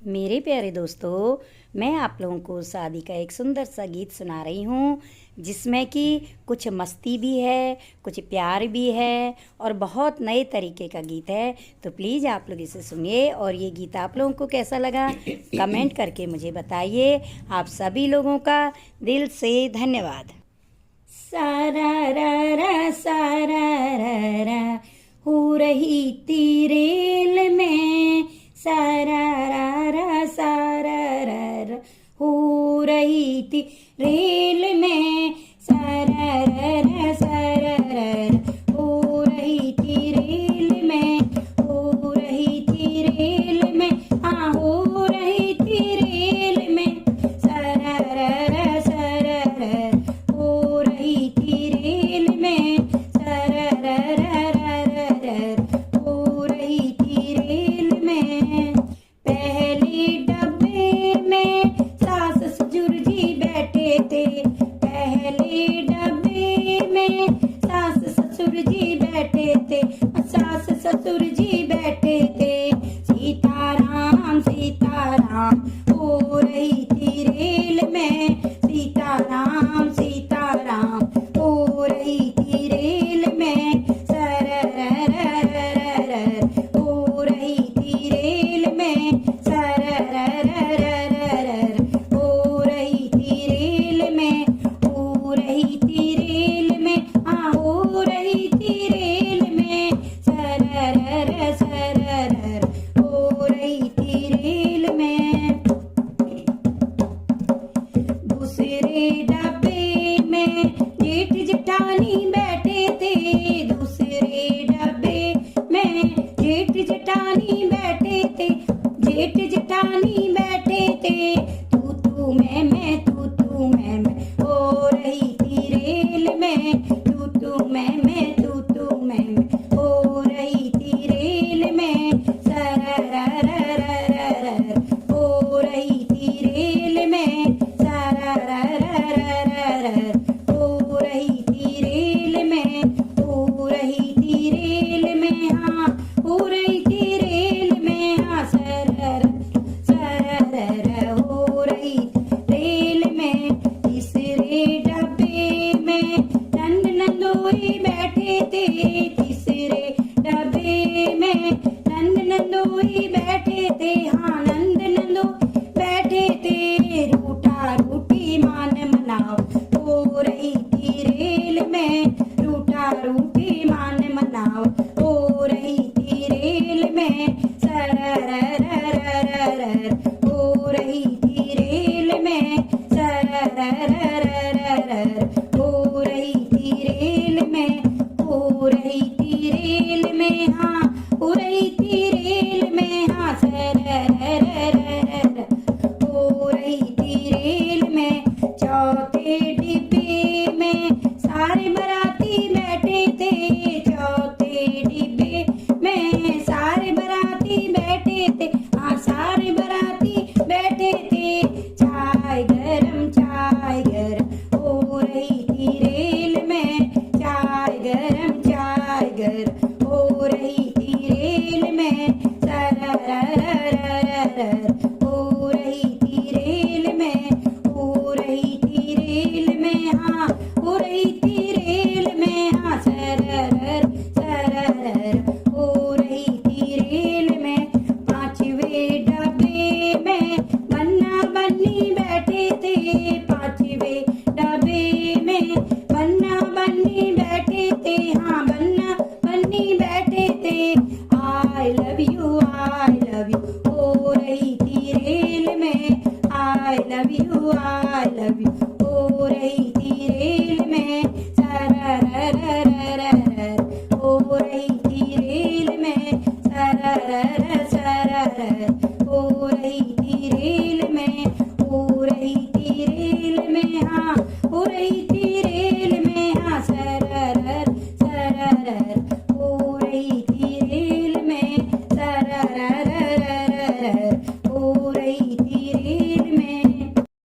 मेरे प्यारे दोस्तों, मैं आप लोगों को शादी का एक सुंदर सा गीत सुना रही हूँ, जिसमें कि कुछ मस्ती भी है, कुछ प्यार भी है और बहुत नए तरीके का गीत है। तो प्लीज़ आप लोग इसे सुनिए और ये गीत आप लोगों को कैसा लगा कमेंट करके मुझे बताइए। आप सभी लोगों का दिल से धन्यवाद। सारा रा हो रही थी रेल में, सारा रा हो रही थी रेल में, सारा रा हो रही थी रेल में, हो रही थी रेल में, हाँ हो रही थी रेल में, सारा हो रही थी रेल में, सारा हो रही थी रेल में। पहले डब्बे में सास ससुर जी बैठे थे, पहले डब्बे में सास ससुर जी बैठे थे, सास ससुर जी बैठे थे, सीताराम सीताराम हो रही थी रेल में, सीताराम सीताराम हो रही थी रेल में, हो रही थी रेल में, हो रही थी रेल में, हो रही थी रेल में, हाँ हो रही थी रेल में, हो रही थी रेल में। दूसरे डब्बे में जेठ जेठानी बैठे थे, दूसरे डब्बे में जेठ जेठानी बैठे थे, जेठ